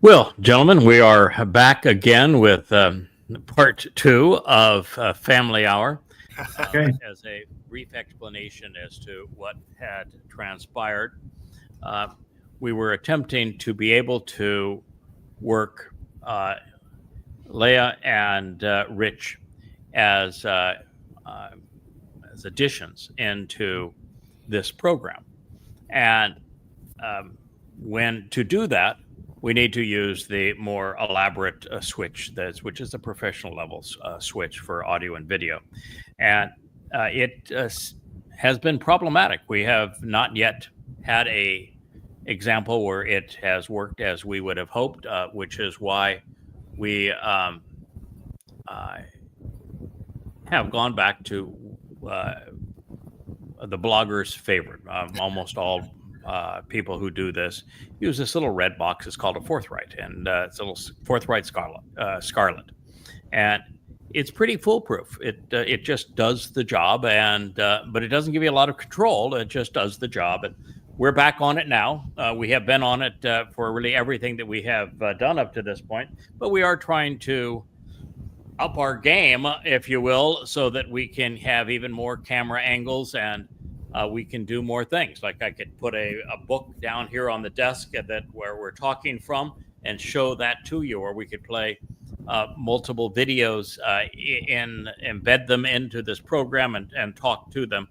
Well, gentlemen, we are back again with part two of Family Hour. Okay. As a brief explanation as to what had transpired, we were attempting to be able to work Leah and Rich as additions into this program. And when to do that, we need to use the more elaborate switch, which is a professional level switch for audio and video. And it has been problematic. We have not yet had a example where it has worked as we would have hoped, which is why we have gone back to the blogger's favorite. Almost all people who do this use this little red box. It's called a Forthright, and it's a little Forthright Scarlet, and it's pretty foolproof. It just does the job, and but it doesn't give you a lot of control. It just does the job, and we're back on it now. We have been on it for really everything that we have done up to this point, but we are trying to up our game, if you will, so that we can have even more camera angles and we can do more things. Like I could put a book down here on the desk where we're talking from and show that to you, or we could play multiple videos embed them into this program and talk to them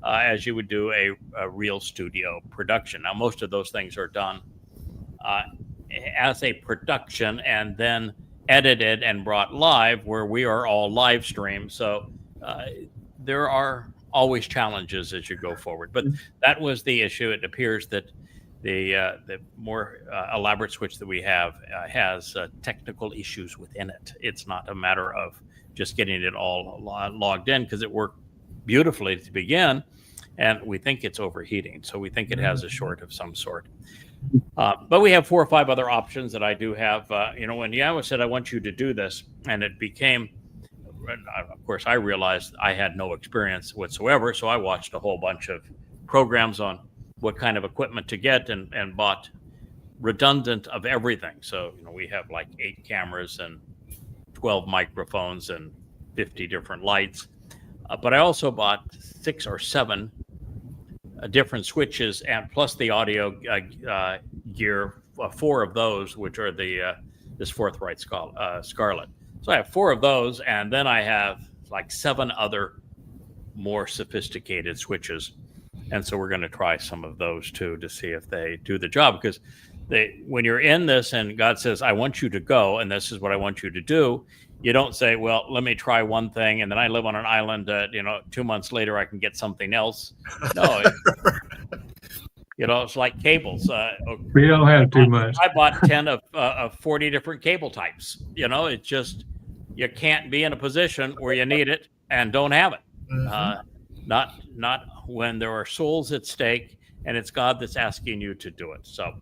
as you would do a real studio production. Now, most of those things are done as a production and then edited and brought live, where we are all live streamed. So there are always challenges as you go forward, but that was the issue. It appears that the more elaborate switch that we have has technical issues within it. It's not a matter of just getting it all logged in, because it worked beautifully to begin, and we think it's overheating. So we think it has a short of some sort. But we have 4 or 5 other options that I do have. When Yahowah said, I want you to do this, and it became, of course, I realized I had no experience whatsoever. So I watched a whole bunch of programs on what kind of equipment to get and bought redundant of everything. So, we have like 8 cameras and 12 microphones and 50 different lights. But I also bought 6 or 7 different switches, and plus the audio gear, 4 of those, which are this Forthright Scarlet. So I have 4 of those, and then I have like 7 other more sophisticated switches. And so we're going to try some of those too to see if they do the job, because when you're in this and God says, I want you to go, and this is what I want you to do, you don't say, well, let me try one thing, and then I live on an island, 2 months later I can get something else. No, it's like cables. We don't have too much. I bought 10 of 40 different cable types. It's just, you can't be in a position where you need it and don't have it. Not when there are souls at stake and it's God that's asking you to do it. So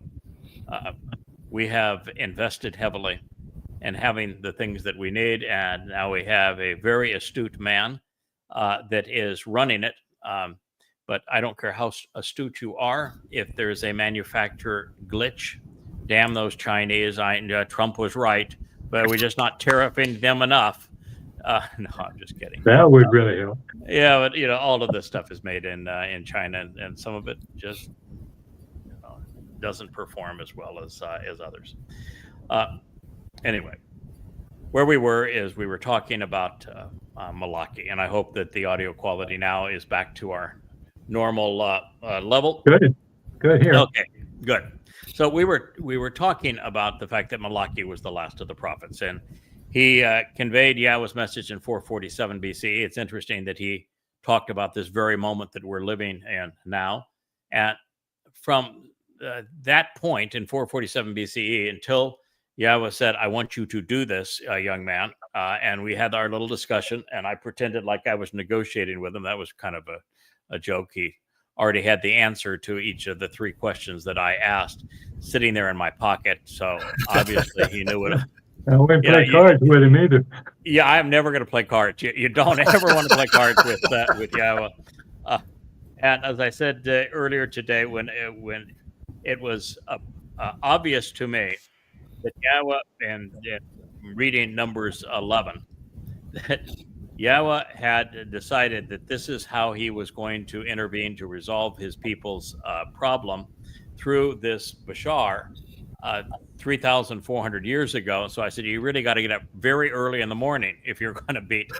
we have invested heavily in having the things that we need, and now we have a very astute man that is running it. But I don't care how astute you are. If there's a manufacturer glitch, damn those Chinese. Trump was right, but we're just not tariffing them enough. No, I'm just kidding. That would really help. Yeah, but all of this stuff is made in China, and some of it just doesn't perform as well as others. Anyway, where we were talking about Malachi, and I hope that the audio quality now is back to our normal level. Good here. Okay, good. So we were talking about the fact that Malachi was the last of the prophets, and he conveyed Yahweh's message in 447 BCE. It's interesting that he talked about this very moment that we're living in now, and from that point in 447 BCE until Yahweh said, I want you to do this, young man. And we had our little discussion, and I pretended like I was negotiating with him. That was kind of a joke. He already had the answer to each of the 3 questions that I asked sitting there in my pocket. So obviously he knew it. I wouldn't play cards with him either. Yeah, I'm never going to play cards. You don't ever want to play cards with Yahweh. And as I said earlier today, when it was obvious to me that Yahweh, and reading Numbers 11, that Yahweh had decided that this is how he was going to intervene to resolve his people's problem through this Bashar 3,400 years ago. So I said, you really got to get up very early in the morning if you're going to beat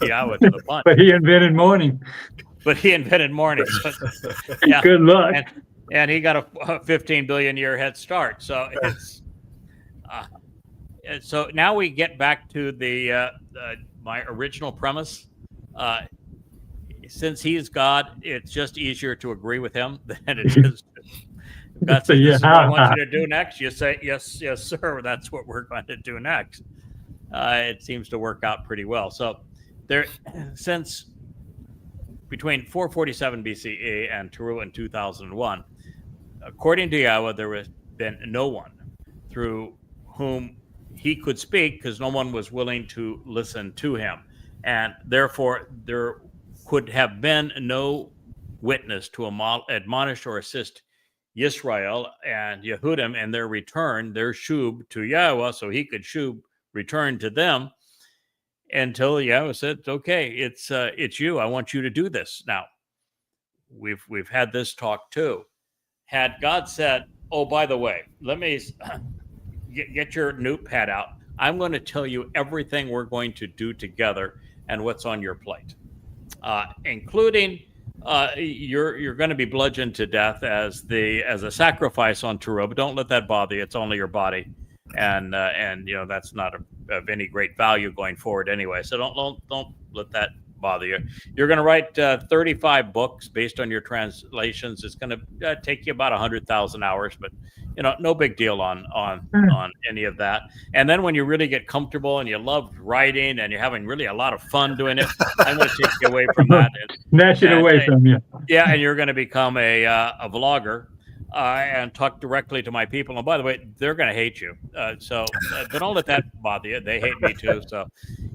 Yahweh to the punch. But he invented morning. But he invented morning. So, yeah. Good luck. And he got a 15 billion year head start. So it's so now we get back to the my original premise. Since he's God, it's just easier to agree with him than it is. God says, this is what I want you to do next. You say, yes, yes, sir. That's what we're going to do next. It seems to work out pretty well. So there, since between 447 BCE and Towrah in 2001, according to Yahweh, there has been no one through whom he could speak, because no one was willing to listen to him. And therefore, there could have been no witness to admonish or assist Yisrael and Yehudim in their return, their shub to Yahweh, so he could shub return to them, until Yahweh said, okay, it's you. I want you to do this. Now, we've had this talk too. Had God said, oh, by the way, let me get your notepad out. I'm going to tell you everything we're going to do together and what's on your plate, including you're going to be bludgeoned to death as a sacrifice on Towrah. But don't let that bother you. It's only your body, and that's not of any great value going forward anyway. So don't let that bother you. You're going to write 35 books based on your translations. It's going to take you about 100,000 hours, but no big deal on any of that. And then when you really get comfortable and you love writing and you're having really a lot of fun doing it, I'm going to take you away from that. Snatch it away from you. Yeah, and you're going to become a vlogger and talk directly to my people. And by the way, they're going to hate you. So don't let that bother you. They hate me too. So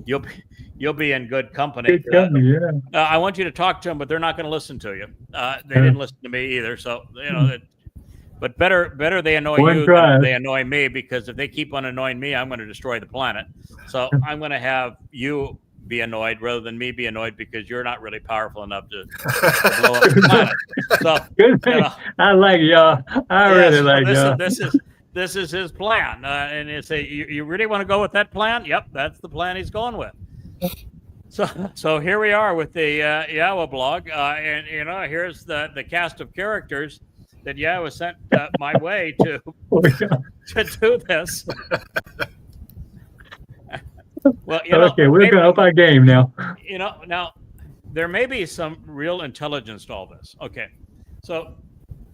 you'll be in good company. Good company, yeah. I want you to talk to them, but they're not going to listen to you. They didn't listen to me either. So but better they annoy you than they annoy me, because if they keep on annoying me, I'm going to destroy the planet. So I'm going to have you be annoyed rather than me be annoyed, because you're not really powerful enough to blow up the planet. So I like y'all. I really like y'all. This is his plan, and you say, you really want to go with that plan? Yep, that's the plan he's going with. So here we are with the Yahowah blog, and here's the cast of characters that Yahweh sent my way to do this. Well, okay, we're going to up our game now. Now there may be some real intelligence to all this. Okay, so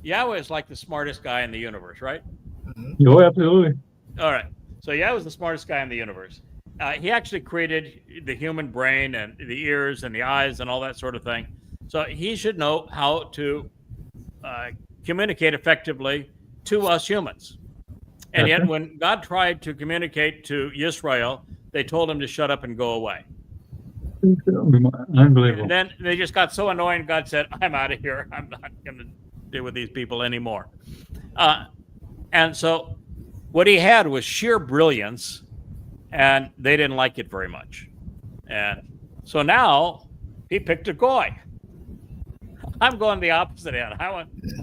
Yahweh is like the smartest guy in the universe, right? Oh, absolutely. All right. So Yahweh is the smartest guy in the universe. He actually created the human brain and the ears and the eyes and all that sort of thing. So he should know how to communicate effectively to us humans. And yet when God tried to communicate to Yisrael, they told him to shut up and go away. Unbelievable. And then they just got so annoying, God said, I'm out of here. I'm not going to deal with these people anymore. And so what he had was sheer brilliance, and they didn't like it very much. And so now he picked a goy. I'm going the opposite end.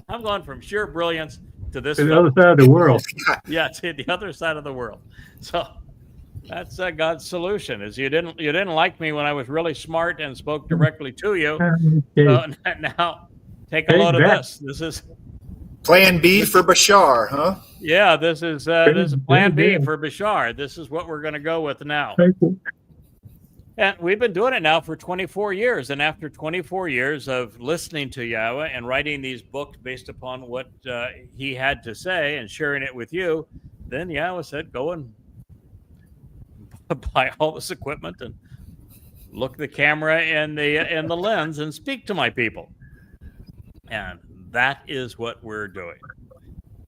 I'm going from sheer brilliance to this. To the other side of the world. Yeah, to the other side of the world. So that's God's solution. Is you didn't like me when I was really smart and spoke directly to you. So now take a load of this. This is Plan B for Bashar, huh? Yeah, this is Plan B for Bashar. This is what we're going to go with now. And we've been doing it now for 24 years. And after 24 years of listening to Yahweh and writing these books based upon what he had to say and sharing it with you, then Yahweh said, go and buy all this equipment and look the camera in the lens and speak to my people. And that is what we're doing.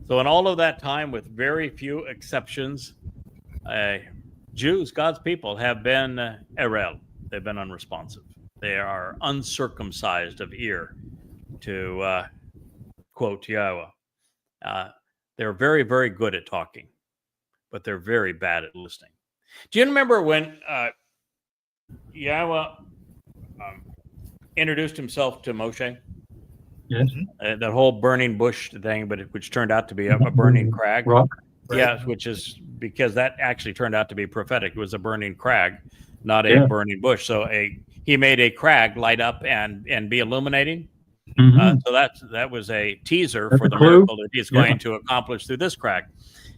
So in all of that time, with very few exceptions, Jews, God's people, have been erel. They've been unresponsive. They are uncircumcised of ear, to quote Yahweh. They're very, very good at talking. but they're very bad at listening. Do you remember when Yahowah introduced himself to Moshe? Yes. That whole burning bush thing, which turned out to be a burning crag. Rock. Right. Yeah, which is because that actually turned out to be prophetic. It was a burning crag, not a burning bush. So he made a crag light up and be illuminating. Mhm. So that was a teaser That's for a the clue. miracle that he's going to accomplish through this crag.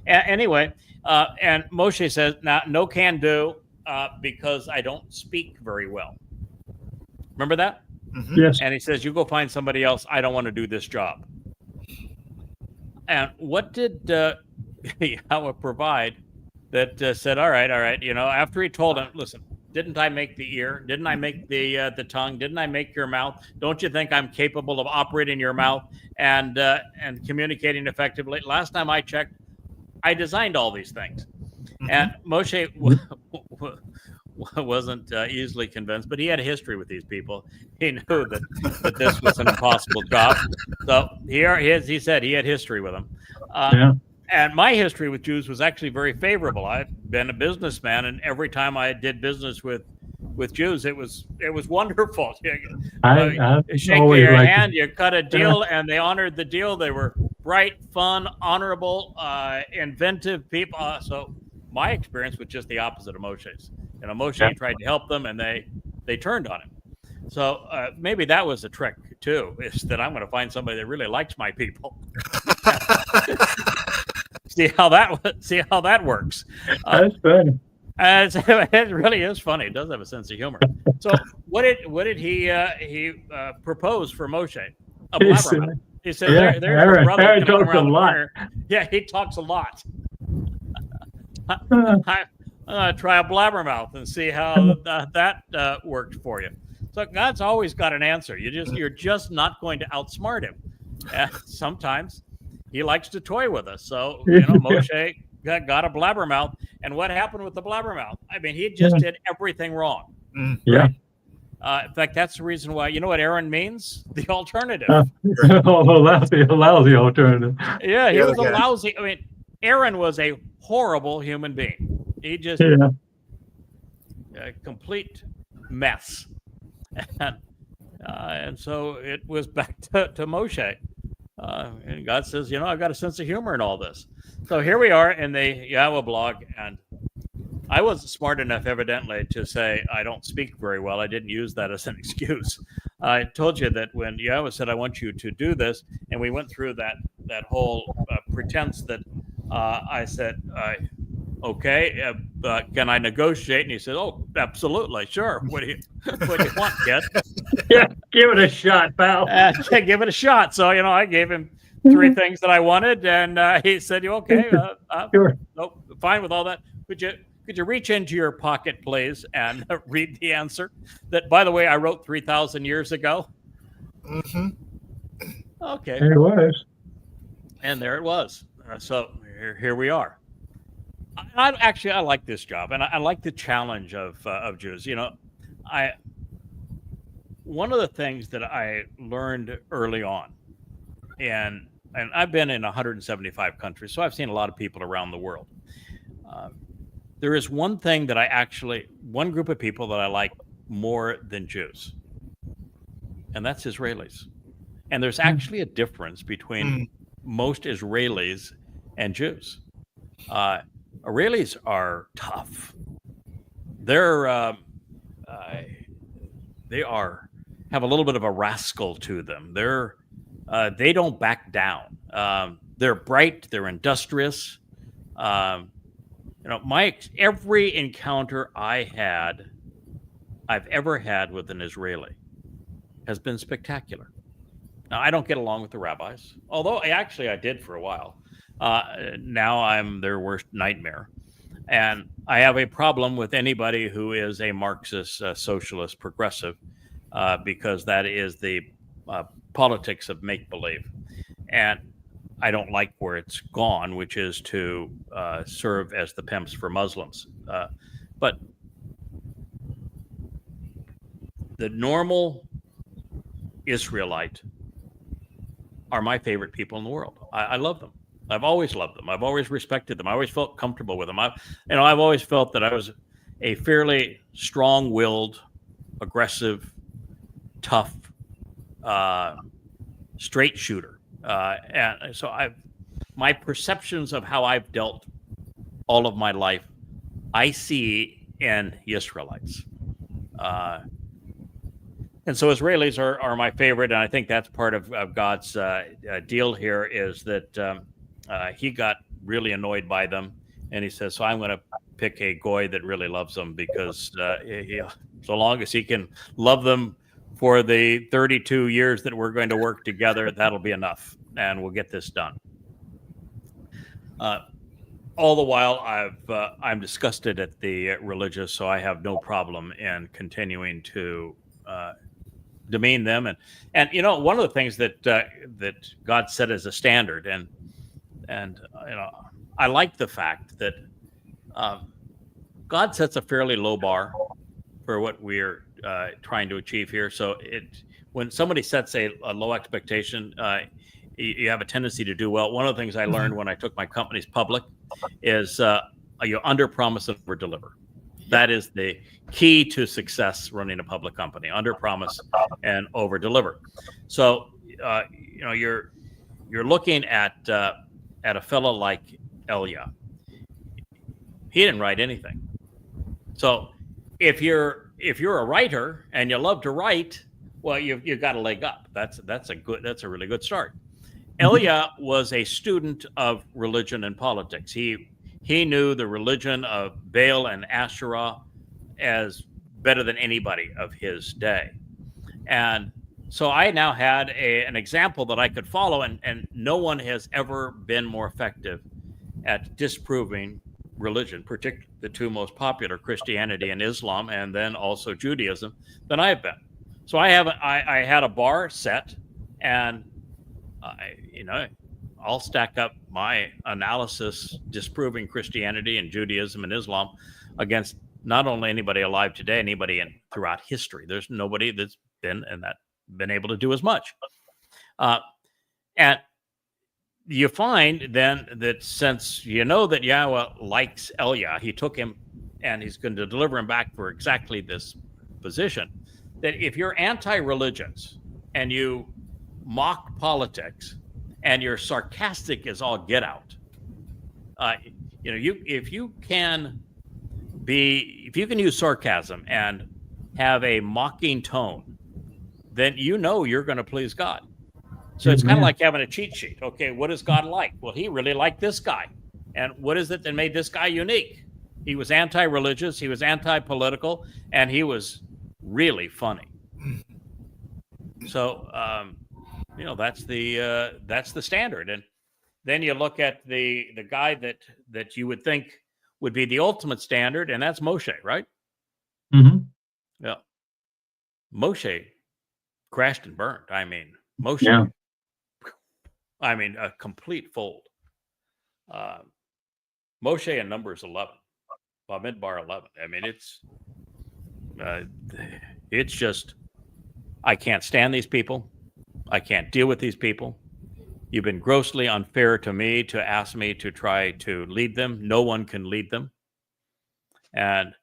Anyway, and Moshe says, "Now, no can do because I don't speak very well." Remember that? Mhm. Yes. And he says, "You go find somebody else. I don't want to do this job." And what did Yahowah provide that said, all right, after he told him, listen, didn't I make the ear? Didn't I make the tongue? Didn't I make your mouth? Don't you think I'm capable of operating your mouth and communicating effectively? Last time I checked, I designed all these things. And Moshe wasn't easily convinced, but he had a history with these people. He knew that this was an impossible job. So he said he had history with them. And my history with Jews was actually very favorable. I've been a businessman, and every time I did business with Jews, it was wonderful. I Shake always their liked hand, you cut a deal, and they honored the deal. They were bright, fun, honorable, inventive people. So my experience was just the opposite of Moshe's. Moshe tried to help them, and they turned on him. So maybe that was a trick too, is that I'm going to find somebody that really likes my people. See how that works. That's funny. It really is funny. It does have a sense of humor. So what did he propose for Moshe? A blabbermouth. He said, "There's your brother." Aaron talks a lot. Yeah, he talks a lot. I'm gonna try a blabbermouth and see how that worked for you. So God's always got an answer. You're just not going to outsmart him. Sometimes he likes to toy with us. So Moshe got a blabbermouth, and what happened with the blabbermouth? I mean, he just did everything wrong. Yeah. In fact, that's the reason why. You know what Aaron means? The alternative. Lousy alternative. Yeah, he was a lousy. I mean, Aaron was a horrible human being. He just a complete mess. And so it was back to Moshe. And God says, I've got a sense of humor in all this. So here we are in the Yahowah blog, and I wasn't smart enough, evidently, to say I don't speak very well. I didn't use that as an excuse. I told you that when Yahowah said, I want you to do this, and we went through that whole pretense that I said, okay, can I negotiate? And he said, oh, absolutely, sure. What do you want, kid? Yeah, give it a shot, pal. Give it a shot. So, I gave him 3 things that I wanted, and he said, okay, Sure. Nope, fine with all that. Could you reach into your pocket, please, and read the answer? That, by the way, I wrote 3,000 years ago. Mm-hmm. Okay. There it was. And there it was. So here we are. I like this job, and I like the challenge of Jews. One of the things that I learned early on, and I've been in 175 countries, so I've seen a lot of people around the world. There is one thing that one group of people that I like more than Jews, and that's Israelis. And there's actually a difference between most Israelis and Jews. Israelis are tough. They have a little bit of a rascal to them. They don't back down. They're bright. They're industrious. Every encounter I've ever had with an Israeli has been spectacular. Now, I don't get along with the rabbis, although I did for a while. Now I'm their worst nightmare. And I have a problem with anybody who is a Marxist, socialist, progressive, because that is the politics of make-believe. And I don't like where it's gone, which is to serve as the pimps for Muslims. But the normal Israelite are my favorite people in the world. I love them. I've always loved them. I've always respected them. I always felt comfortable with them. I've always felt that I was a fairly strong-willed, aggressive, tough, straight shooter. And so my perceptions of how I've dealt all of my life, I see in Israelites. And so Israelis are my favorite, and I think that's part of God's deal here, is that he got really annoyed by them, and he says, so I'm going to pick a goy that really loves them, because so long as he can love them for the 32 years that we're going to work together, that'll be enough, and we'll get this done. All the while, I'm disgusted at the religious, so I have no problem in continuing to demean them. And you know, one of the things that God set as a standard, and you know, I like the fact that God sets a fairly low bar for what we're trying to achieve here. So when somebody sets a low expectation, you have a tendency to do well. One of the things I learned when I took my companies public is you under promise and over deliver. That is the key to success running a public company: under promise and over deliver. So you know, you're looking at a fellow like Elia. He didn't write anything. So if you're a writer and you love to write, well, you've got a leg up. That's a really good start. Elia was a student of religion and politics. He knew the religion of Baal and Asherah as better than anybody of his day. And so I now had an example that I could follow, and no one has ever been more effective at disproving religion, particularly the two most popular, Christianity and Islam, and then also Judaism, than I have been. So I had a bar set, and I'll stack up my analysis disproving Christianity and Judaism and Islam against not only anybody alive today, anybody throughout history. There's nobody that's been able to do as much. And you find then that since you know that Yahweh likes Elia, he took him and he's going to deliver him back for exactly this position, that if you're anti-religious and you mock politics and you're sarcastic as all get out, if you can use sarcasm and have a mocking tone, then you know you're going to please God. So it's kind of like having a cheat sheet. Okay, what is God like? Well, he really liked this guy. And what is it that made this guy unique? He was anti-religious, he was anti-political, and he was really funny. So, that's the standard. And then you look at the guy that you would think would be the ultimate standard, and that's Moshe, right? Mm-hmm. Yeah. Moshe crashed and burned. I mean, Moshe. Yeah. I mean, a complete fold. Moshe in Numbers 11, Bamidbar 11. I mean, it's just, I can't stand these people. I can't deal with these people. You've been grossly unfair to me to ask me to try to lead them. No one can lead them. And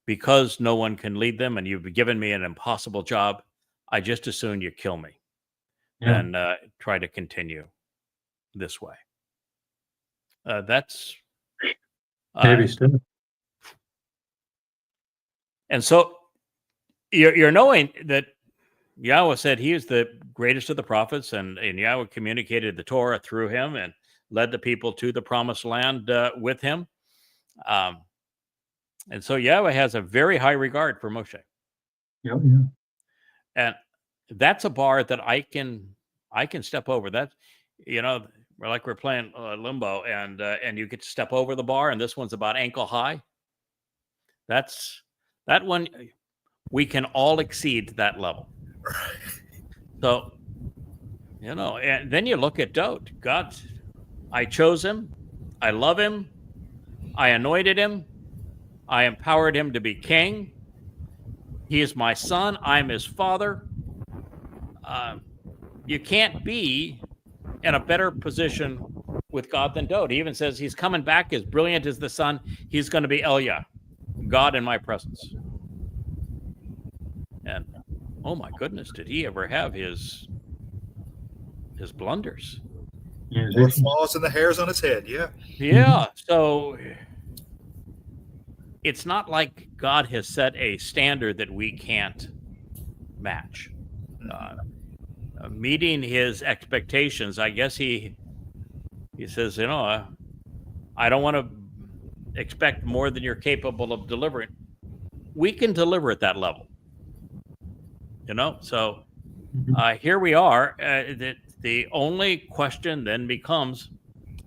because no one can lead them and you've given me an impossible job, I just as soon you kill me and try to continue this way. That's Heavy stuff. And so you're knowing that Yahweh said he is the greatest of the prophets, and Yahweh communicated the Torah through him and led the people to the promised land with him. And so Yahweh has a very high regard for Moshe. Yeah. And that's a bar that I can step over. That, we're playing limbo, and you get to step over the bar, and this one's about ankle high. That one, we can all exceed that level. So, and then you look at Dod. God, I chose him. I love him. I anointed him. I empowered him to be king. He is my son. I'm his father. You can't be in a better position with God than Dode. He even says he's coming back as brilliant as the sun. He's going to be Elia, God in my presence. And oh my goodness, did he ever have his blunders? More flaws than the hairs on his head. Yeah. Yeah. So it's not like God has set a standard that we can't match. Meeting his expectations, I guess he says, I don't want to expect more than you're capable of delivering. We can deliver at that level. So here we are. The only question then becomes,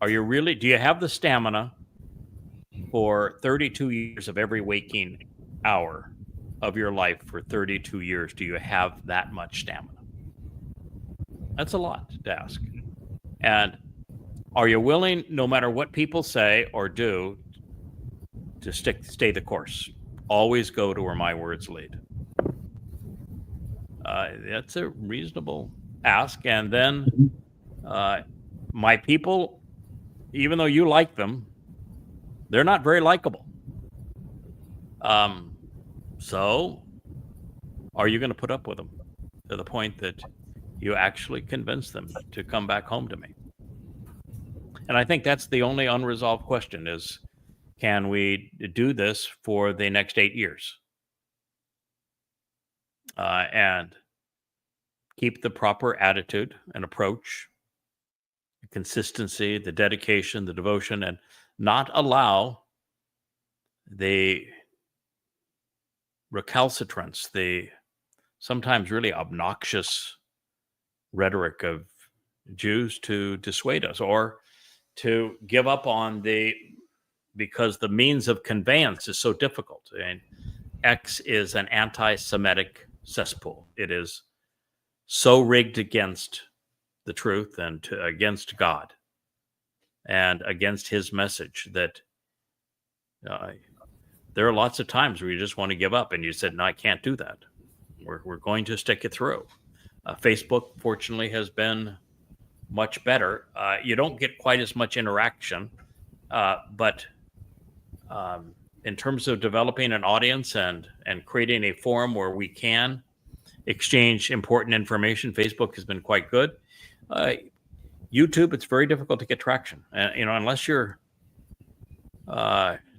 do you have the stamina for 32 years of every waking hour of your life for 32 years? Do you have that much stamina? That's a lot to ask. And are you willing, no matter what people say or do, to stay the course? Always go to where my words lead. That's a reasonable ask. And then my people, even though you like them, they're not very likable. So are you going to put up with them to the point that you actually convince them to come back home to me? And I think that's the only unresolved question is, can we do this for the next 8 years? And keep the proper attitude and approach, the consistency, the dedication, the devotion, and not allow the recalcitrance, the sometimes really obnoxious rhetoric of Jews to dissuade us or to give up on because the means of conveyance is so difficult. And X is an anti-Semitic cesspool. It is so rigged against the truth and against God and against his message that there are lots of times where you just want to give up and you said, no, I can't do that. We're going to stick it through. Facebook, fortunately, has been much better. You don't get quite as much interaction, but in terms of developing an audience and creating a forum where we can exchange important information, Facebook has been quite good. YouTube, it's very difficult to get traction. Unless you're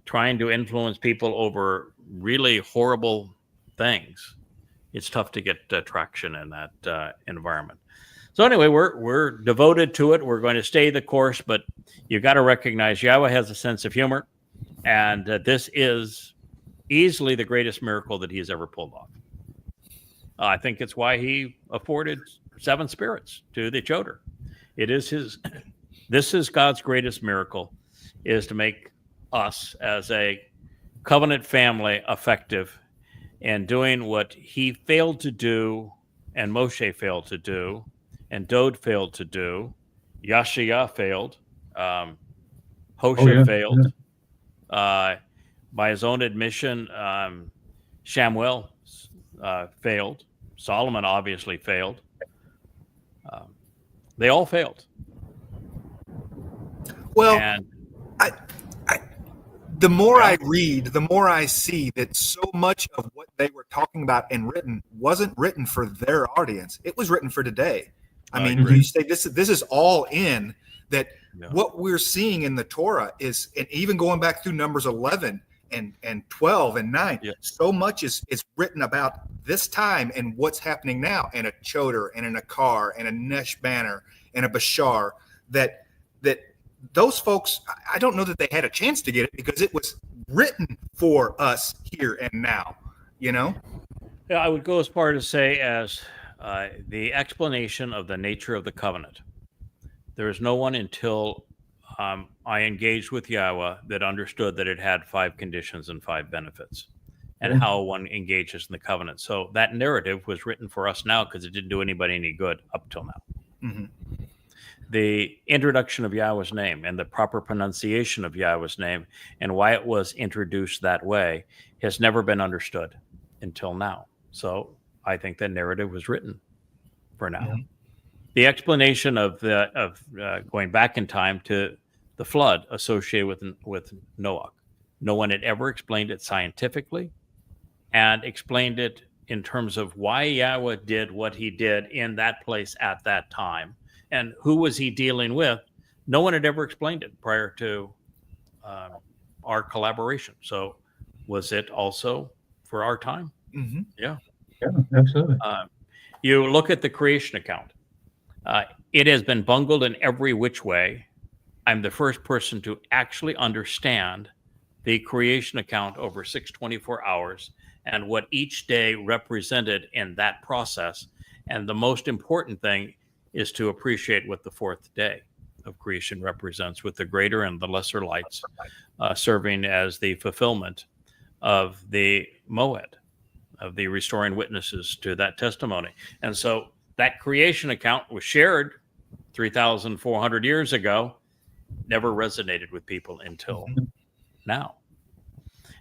trying to influence people over really horrible things, it's tough to get traction in that environment. So anyway, we're devoted to it. We're going to stay the course, but you've got to recognize Yahweh has a sense of humor, and this is easily the greatest miracle that he's ever pulled off. I think it's why he afforded 7 spirits to the Choter. This is God's greatest miracle, is to make us as a covenant family effective in doing what he failed to do and Moshe failed to do and Dode failed to do. Yashaya failed. Hosea failed. By his own admission, Shamuel failed. Solomon obviously failed. They all failed. Well, the more I read, the more I see that so much of what they were talking about and written wasn't written for their audience. It was written for today. I mean, you say this is all in that. Yeah. What we're seeing in the Torah is, and even going back through Numbers 11 and 12 and 9, so much is written about this time and what's happening now, and a Choter and an Akar and a Nesh Banner and a Bashar, that those folks, I don't know that they had a chance to get it because it was written for us here and now, Yeah, I would go as far to say as the explanation of the nature of the covenant. There is no one until I engaged with Yahweh that understood that it had 5 conditions and 5 benefits and how one engages in the covenant. So that narrative was written for us now because it didn't do anybody any good up till now. Mm-hmm. The introduction of Yahweh's name and the proper pronunciation of Yahweh's name and why it was introduced that way has never been understood until now. So I think that narrative was written for now. the explanation of going back in time to the flood associated with Noah. No one had ever explained it scientifically and explained it in terms of why Yahweh did what he did in that place at that time and who was he dealing with. No one had ever explained it prior to our collaboration. So was it also for our time? Mm-hmm. Yeah. Yeah, absolutely. You look at the creation account. It has been bungled in every which way. I'm the first person to actually understand the creation account over 624 hours and what each day represented in that process. And the most important thing is to appreciate what the fourth day of creation represents, with the greater and the lesser lights serving as the fulfillment of the moed, of the restoring witnesses to that testimony. And so that creation account was shared 3,400 years ago, never resonated with people until now.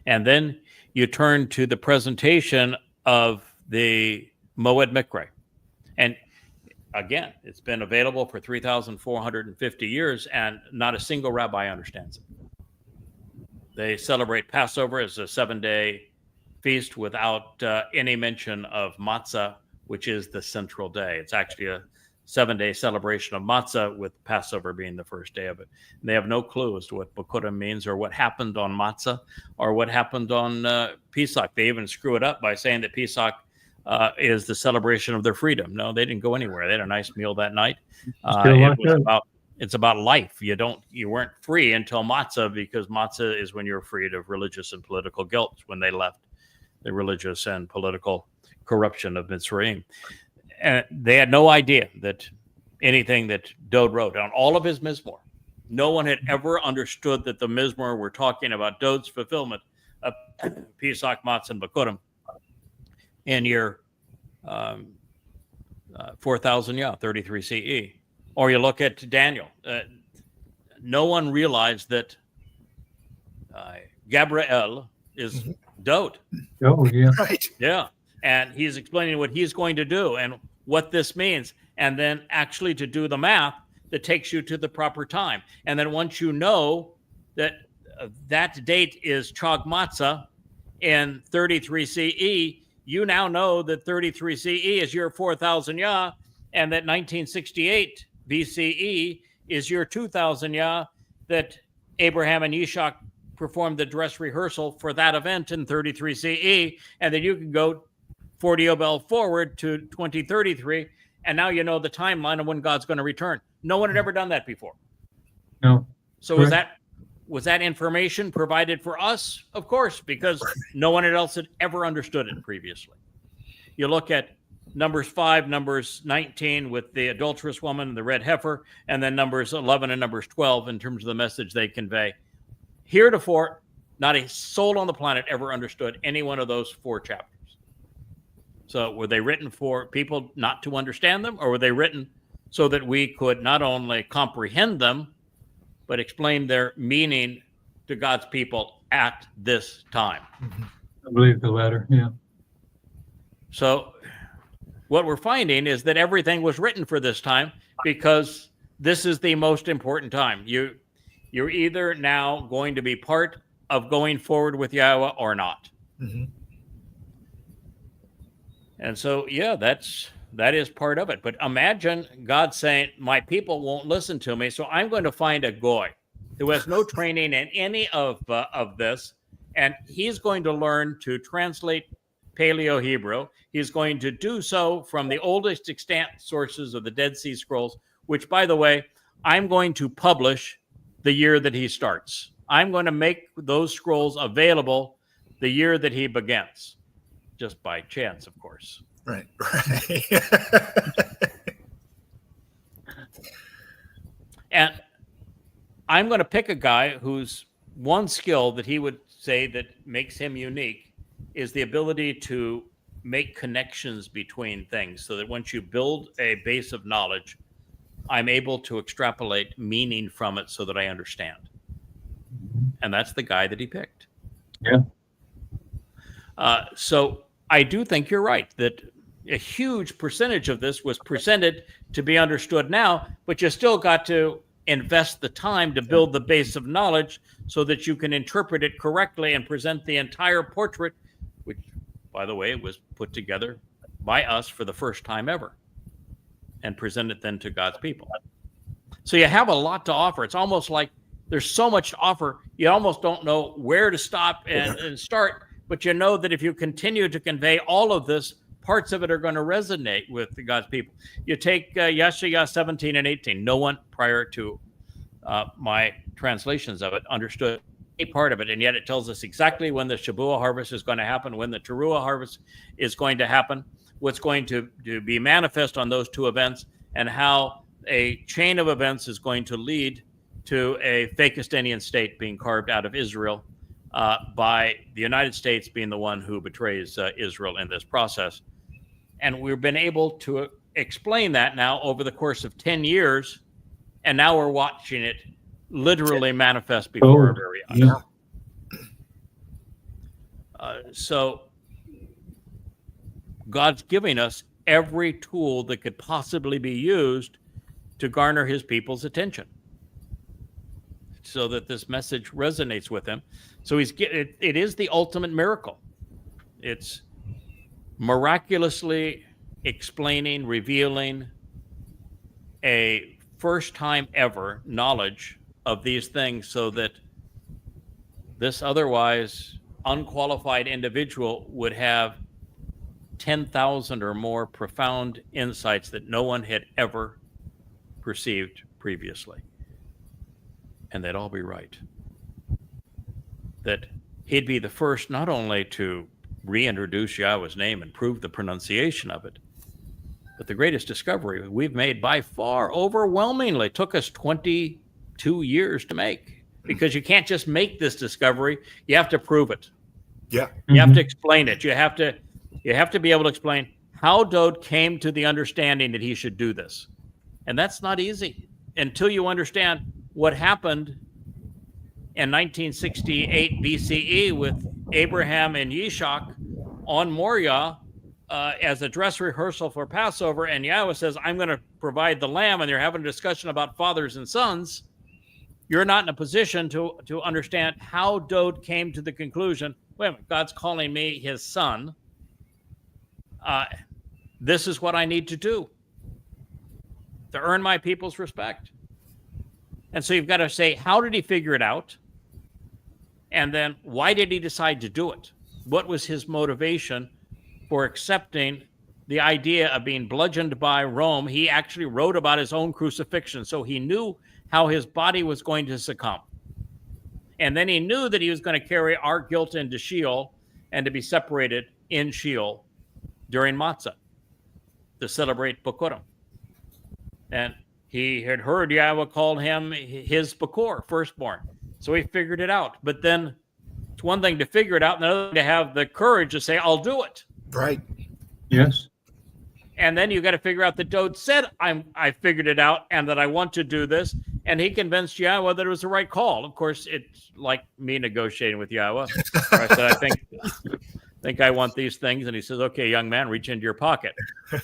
And then you turn to the presentation of the Moed Mikre. And again, it's been available for 3,450 years, and not a single rabbi understands it. They celebrate Passover as a 7-day feast without any mention of matzah, which is the central day. It's actually a 7-day celebration of matzah, with Passover being the first day of it. And they have no clue as to what Bikurim means or what happened on matzah or what happened on Pesach. They even screw it up by saying that Pesach is the celebration of their freedom. No, they didn't go anywhere. They had a nice meal that night. It's about life. You weren't free until matzah, because matzah is when you're freed of religious and political guilt, when they left the religious and political corruption of Mitzrayim. And they had no idea that anything that Dode wrote on all of his Mizmor, no one had ever understood that the Mizmor were talking about Dode's fulfillment of Pesach, Matzah, and Bikurim in year 4000 33 CE. Or you look at Daniel. No one realized that Gabriel is Dode. Oh, yeah. Right. Yeah. And he's explaining what he's going to do and what this means. And then actually to do the math that takes you to the proper time. And then once you know that that date is Chag Matzah in 33 CE, you now know that 33 CE is year 4000 Yah, and that 1968 BCE is year 2000 Yah, that Abraham and Yishak performed the dress rehearsal for that event in 33 CE, and then you can go 40 Yobel forward to 2033, and now you know the timeline of when God's going to return. No one had ever done that before. No. So was that information provided for us? Of course, because no one else had ever understood it previously. You look at Numbers 5, Numbers 19 with the adulterous woman and the red heifer, and then Numbers 11 and Numbers 12 in terms of the message they convey. Heretofore, not a soul on the planet ever understood any one of those 4 chapters. So were they written for people not to understand them, or were they written so that we could not only comprehend them, but explain their meaning to God's people at this time? I believe the latter, yeah. So what we're finding is that everything was written for this time, because this is the most important time. You're either now going to be part of going forward with Yahowah or not. Mm-hmm. And so, yeah, that is part of it. But imagine God saying, my people won't listen to me, so I'm going to find a goy who has no training in any of this, and he's going to learn to translate Paleo-Hebrew. He's going to do so from the oldest extant sources of the Dead Sea Scrolls, which, by the way, I'm going to publish the year that he starts. I'm going to make those scrolls available the year that he begins. Just by chance, of course. Right. And I'm going to pick a guy whose one skill that he would say that makes him unique is the ability to make connections between things, so that once you build a base of knowledge, I'm able to extrapolate meaning from it so that I understand. And that's the guy that he picked. Yeah. So I do think you're right that a huge percentage of this was presented to be understood now, but you still got to invest the time to build the base of knowledge so that you can interpret it correctly and present the entire portrait, which, by the way, was put together by us for the first time ever, and present it then to God's people. So you have a lot to offer. It's almost like there's so much to offer, you almost don't know where to stop and start, but you know that if you continue to convey all of this, parts of it are going to resonate with God's people. You take Yeshayah 17 and 18. No one prior to my translations of it understood a part of it, and yet it tells us exactly when the Shabuah harvest is going to happen, when the Teruah harvest is going to happen, what's going to be manifest on those two events, and how a chain of events is going to lead to a Fakistanian state being carved out of Israel, by the United States being the one who betrays Israel in this process. And we've been able to explain that now over the course of 10 years, and now we're watching it literally manifest before our very eyes. Yeah. So God's giving us every tool that could possibly be used to garner his people's attention so that this message resonates with them. So it is the ultimate miracle. It's miraculously explaining, revealing a first time ever knowledge of these things so that this otherwise unqualified individual would have 10,000 or more profound insights that no one had ever perceived previously. And they'd all be right. That he'd be the first not only to reintroduce Yahweh's name and prove the pronunciation of it, but the greatest discovery we've made by far, overwhelmingly, took us 22 years to make. Because you can't just make this discovery, you have to prove it. Yeah. You have to explain it. You have to be able to explain how Dode came to the understanding that he should do this. And that's not easy until you understand what happened in 1968 BCE with Abraham and Yishak on Moriah as a dress rehearsal for Passover. And Yahweh says, I'm going to provide the lamb. And they're having a discussion about fathers and sons. You're not in a position to understand how Dode came to the conclusion, wait a minute, God's calling me his son. This is what I need to do to earn my people's respect. And so you've got to say, how did he figure it out? And then why did he decide to do it? What was his motivation for accepting the idea of being bludgeoned by Rome? He actually wrote about his own crucifixion, so he knew how his body was going to succumb. And then he knew that he was going to carry our guilt into Sheol and to be separated in Sheol during Matzah to celebrate Bikurim. And he had heard Yahweh called him his Bakor, firstborn. So he figured it out. But then it's one thing to figure it out, and another thing to have the courage to say, I'll do it. Right. Yes. And then you got to figure out that Dode said, I figured it out and that I want to do this. And he convinced Yahweh that it was the right call. Of course, it's like me negotiating with Yahweh. I said, I think I want these things. And he says, okay, young man, reach into your pocket.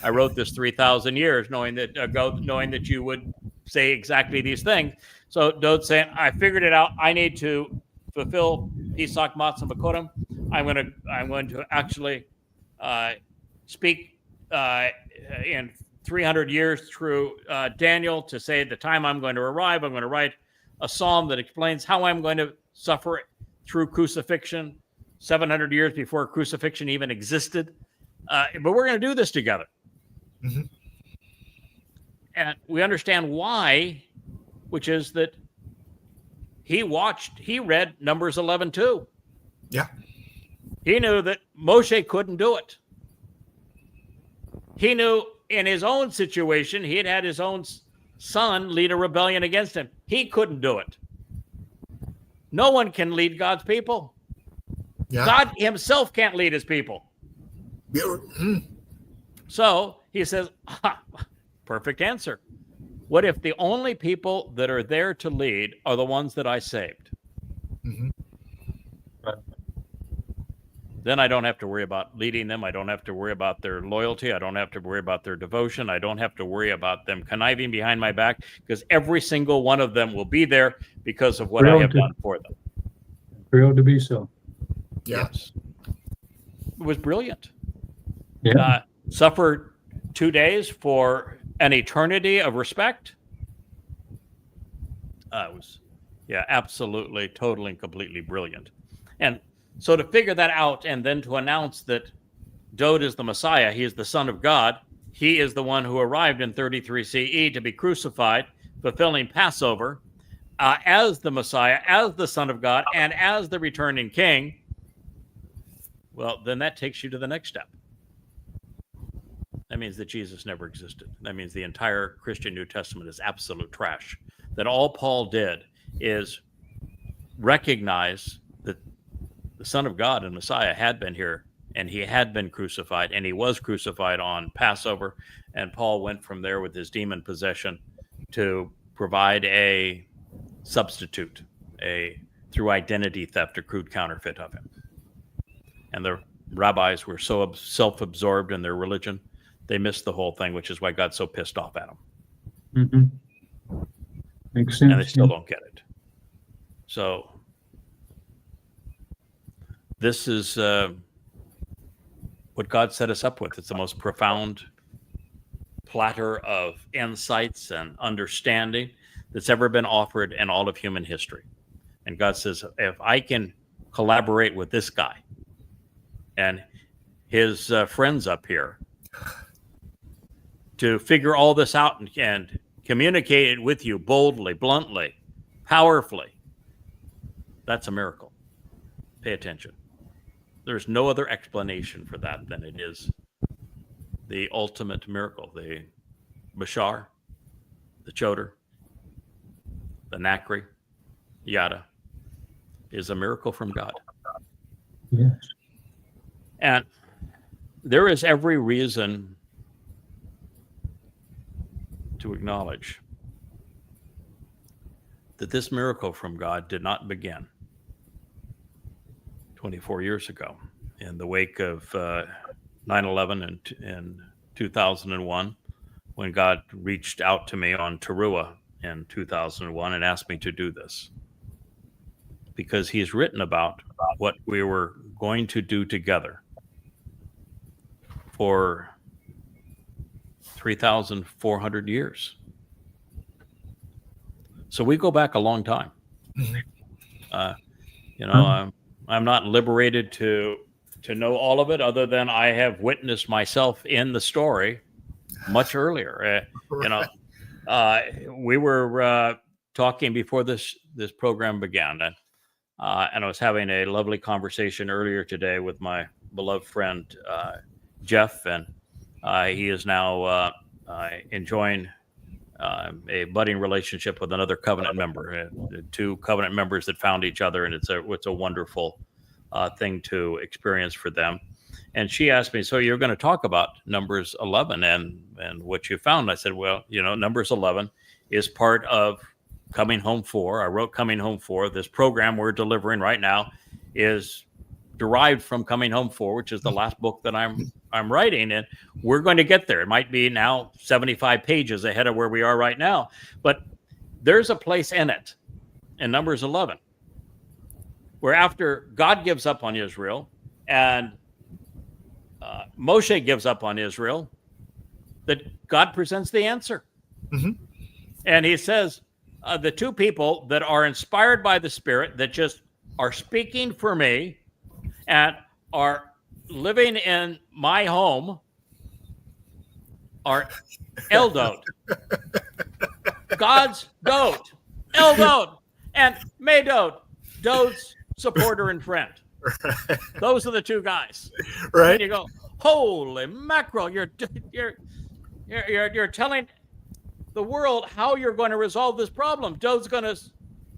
I wrote this 3,000 years knowing that you would say exactly these things. So Dode saying, I figured it out. I need to fulfill Pesach, Matzah, Bikurim. I'm going to actually speak in 300 years through Daniel to say the time I'm going to arrive. I'm going to write a psalm that explains how I'm going to suffer through crucifixion 700 years before crucifixion even existed. But we're going to do this together. Mm-hmm. And we understand why, which is that he read Numbers 11 too. Yeah. He knew that Moshe couldn't do it. He knew in his own situation, he had his own son lead a rebellion against him. He couldn't do it. No one can lead God's people. Yeah. God himself can't lead his people. So he says, perfect answer. What if the only people that are there to lead are the ones that I saved? Mm-hmm. then I don't have to worry about leading them. I don't have to worry about their loyalty. I don't have to worry about their devotion. I don't have to worry about them conniving behind my back, because every single one of them will be there because of what I have done for them. Thrilled to be so. Yeah. Yes. It was brilliant. Yeah. Suffer 2 days for an eternity of respect. It was, absolutely, totally, and completely brilliant. And so to figure that out, and then to announce that Dowd is the Messiah, he is the Son of God, he is the one who arrived in 33 CE to be crucified, fulfilling Passover, as the Messiah, as the Son of God, and as the returning King, well, then that takes you to the next step. That means that Jesus never existed. That means the entire Christian New Testament is absolute trash. That all Paul did is recognize that the Son of God and Messiah had been here, and he had been crucified, and he was crucified on Passover. And Paul went from there with his demon possession to provide a substitute, through identity theft, a crude counterfeit of him. And the rabbis were so self-absorbed in their religion, they missed the whole thing, which is why God's so pissed off at them. Mm-hmm. Makes sense. And they still don't get it. So this is what God set us up with. It's the most profound platter of insights and understanding that's ever been offered in all of human history. And God says, if I can collaborate with this guy and his friends up here to figure all this out and communicate it with you boldly, bluntly, powerfully, that's a miracle. Pay attention. There's no other explanation for that than it is the ultimate miracle. The Bashar, the Choter, the Nakri, Yada, is a miracle from God. Yes. And there is every reason to acknowledge that this miracle from God did not begin 24 years ago in the wake of 9/11 in 2001, when God reached out to me on Towrah in 2001 and asked me to do this. Because he's written about what we were going to do together for 3,400 years. So we go back a long time. I'm not liberated to know all of it, other than I have witnessed myself in the story much earlier. We were talking before this program began, and I was having a lovely conversation earlier today with my beloved friend Jeff, and he is now enjoying a budding relationship with another covenant member. Two covenant members that found each other, and it's a wonderful thing to experience for them. And she asked me, so you're going to talk about Numbers 11 and what you found? I said, well, Numbers 11 is part of Coming Home 4. I wrote Coming Home 4. This program we're delivering right now is derived from Coming Home 4, which is the last book that I'm writing, and we're going to get there. It might be now 75 pages ahead of where we are right now, but there's a place in it, in Numbers 11, where after God gives up on Israel and Moshe gives up on Israel, that God presents the answer. Mm-hmm. And he says, the two people that are inspired by the Spirit, that just are speaking for me and are living in my home, are Eldod, God's Dowd, Eldod, and Medod, Dowd's supporter and friend. Right. Those are the two guys. Right. And you go, holy mackerel! You're telling the world how you're going to resolve this problem. Dowd's going to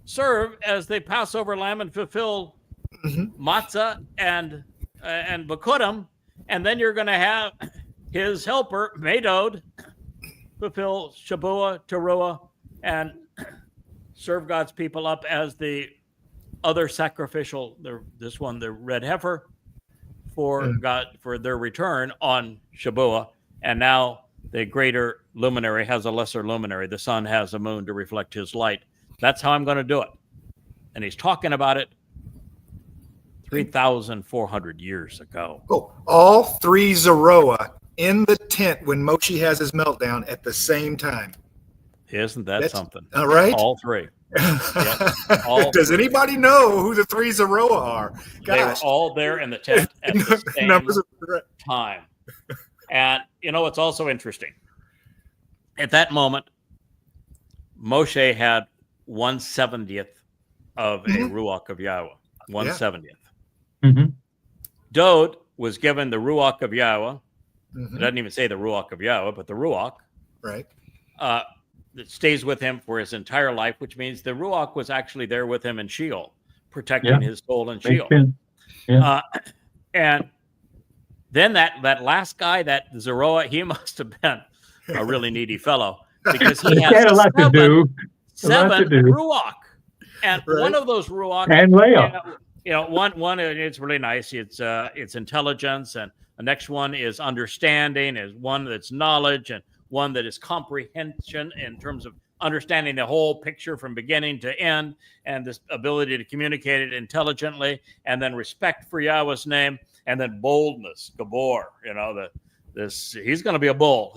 serve as the Passover lamb and fulfill matzah and Bakudim, and then you're going to have his helper Medod fulfill Shabbat, Towrah, and serve God's people up as the other sacrificial, the red heifer, for God for their return on Shabuah, and now the greater luminary has a lesser luminary. The sun has a moon to reflect his light. That's how I'm going to do it. And he's talking about it 3,400 years ago. Oh, all three Zeroah in the tent when Moshe has his meltdown at the same time. Isn't that something? All right. All three. Yep. All Does three. anybody know who the three Zeroah are? They were all there in the tent at the same time. And you know what's also interesting? At that moment, Moshe had 1/70th of a Ruach of Yahowah. 1/70th. Mm-hmm. Dode was given the Ruach of Yahowah. Mm-hmm. It doesn't even say the Ruach of Yahowah, but the Ruach. Right. That stays with him for his entire life, which means the Ruach was actually there with him in Sheol, protecting his soul in Sheol. Yeah. And then that last guy, that Zeroah, he must have been a really needy fellow because he has had a lot to do. seven Ruach. And one of those Ruach, and Leah. One it's really nice. It's intelligence, and the next one is understanding, is one that's knowledge, and one that is comprehension in terms of understanding the whole picture from beginning to end, and this ability to communicate it intelligently, and then respect for Yahweh's name, and then boldness, Gabor. He's going to be a bull.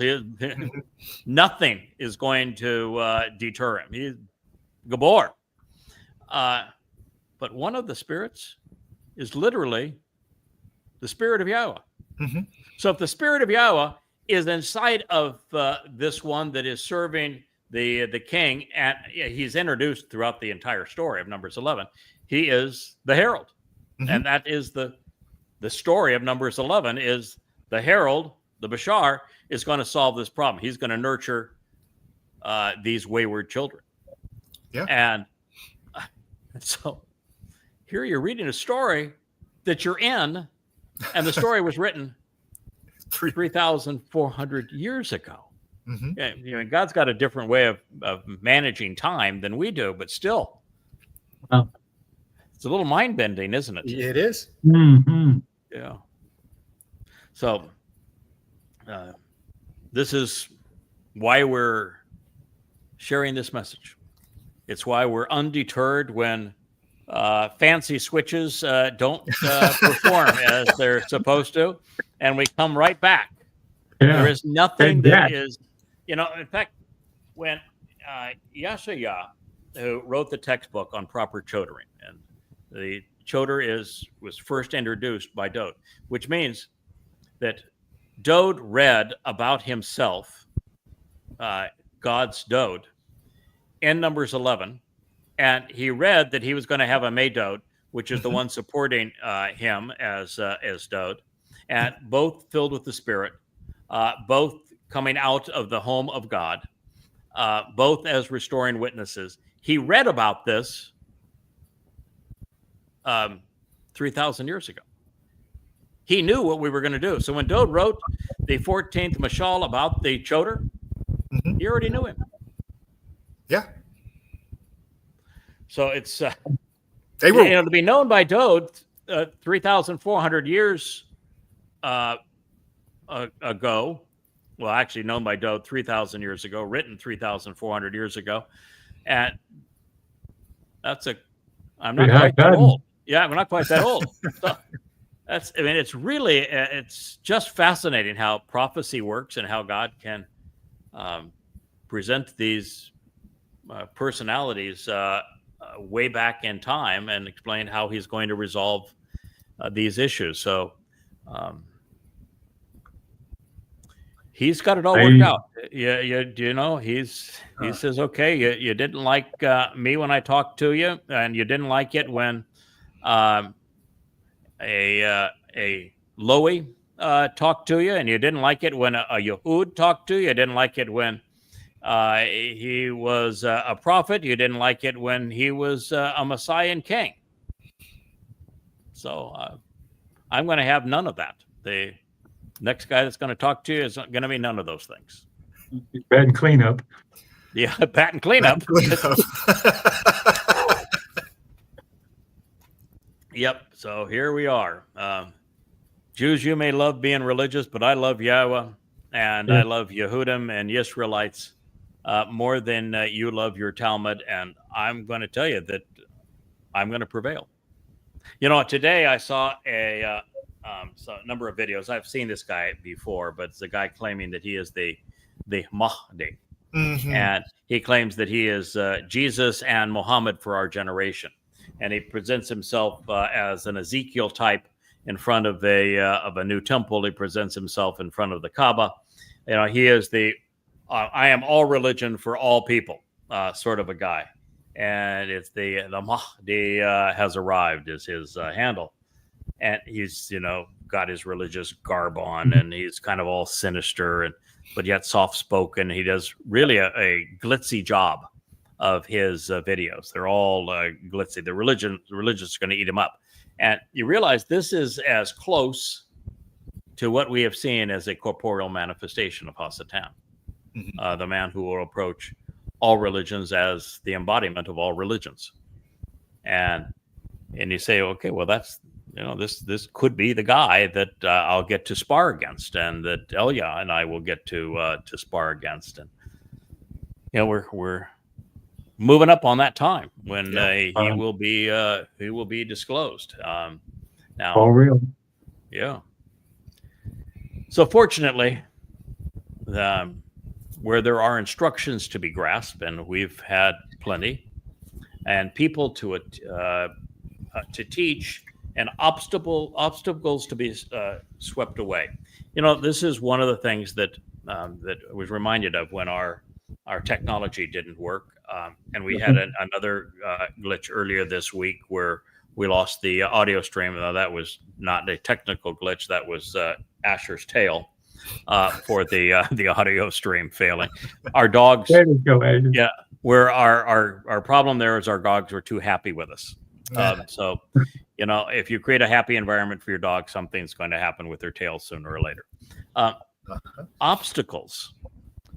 Nothing is going to deter him. He's Gabor. But one of the spirits is literally the spirit of Yahweh. Mm-hmm. So if the spirit of Yahweh is inside of this one that is serving the king, and he's introduced throughout the entire story of Numbers 11, he is the herald. Mm-hmm. And that is the story of Numbers 11 is the herald, the Bashar, is going to solve this problem. He's going to nurture these wayward children. Yeah. And so here you're reading a story that you're in, and the story was written 3,400 years ago. Mm-hmm. God's got a different way of managing time than we do, but still, it's a little mind-bending, isn't it? It is. Mm-hmm. Yeah. So this is why we're sharing this message. It's why we're undeterred when fancy switches don't perform as they're supposed to, and we come right back. Yeah. There is nothing that is, in fact, when Yashaya, who wrote the textbook on proper chotering, and the Choter was first introduced by Dode, which means that Dode read about himself, God's Dode, in Numbers 11, and he read that he was going to have a May-Dode, which is the one supporting him as Dode, and both filled with the Spirit, both coming out of the home of God, both as restoring witnesses. He read about this 3,000 years ago. He knew what we were going to do. So when Dode wrote the 14th Mashal about the Choter, he already knew him. Yeah. So it's they were to be known by Dode 3,400 years ago. Well, actually known by Dode 3,000 years ago, written 3,400 years ago, and I'm not quite that old. Yeah, I'm not quite that old. So it's really it's just fascinating how prophecy works and how God can present these personalities way back in time and explain how he's going to resolve these issues. So he's got it all worked out. He says, okay, you didn't like me when I talked to you, and you didn't like it when a Lowy talked to you, and you didn't like it when a Yehud talked to you. You didn't like it when he was a prophet. You didn't like it when he was a Messiah and king. So I'm going to have none of that. The next guy that's going to talk to you is going to be none of those things. Bat and cleanup. Yeah, bat and cleanup. Yep. So here we are. Jews, you may love being religious, but I love Yahweh, and I love Yehudim and Israelites more than you love your Talmud. And I'm going to tell you that I'm going to prevail. You know, today I saw a number of videos. I've seen this guy before, but it's a guy claiming that he is the Mahdi. Mm-hmm. And he claims that he is Jesus and Muhammad for our generation. And he presents himself as an Ezekiel type in front of a new temple. He presents himself in front of the Kaaba. You know, he is the I am all religion for all people sort of a guy. And it's the Mahdi has arrived is his handle. And he's, you know, got his religious garb on, and he's kind of all sinister but yet soft-spoken. He does really a glitzy job of his videos. They're all glitzy. The religious are going to eat him up. And you realize this is as close to what we have seen as a corporeal manifestation of Hasatan, the man who will approach all religions as the embodiment of all religions. And you say, okay, well, that's, you know, this could be the guy that I'll get to spar against, and that Elia and I will get to spar against. And you know, we're moving up on that time when he will be disclosed. Now, all real. Yeah. So fortunately, where there are instructions to be grasped, and we've had plenty, and people to teach, and obstacles to be swept away. You know, this is one of the things that that I was reminded of when our technology didn't work, and we had another glitch earlier this week where we lost the audio stream. That was not a technical glitch. That was Asher's tail for the audio stream failing. Our dogs. There you go, Asher. Yeah, where our problem there is our dogs were too happy with us. So, you know, if you create a happy environment for your dog, something's going to happen with their tail sooner or later. Obstacles.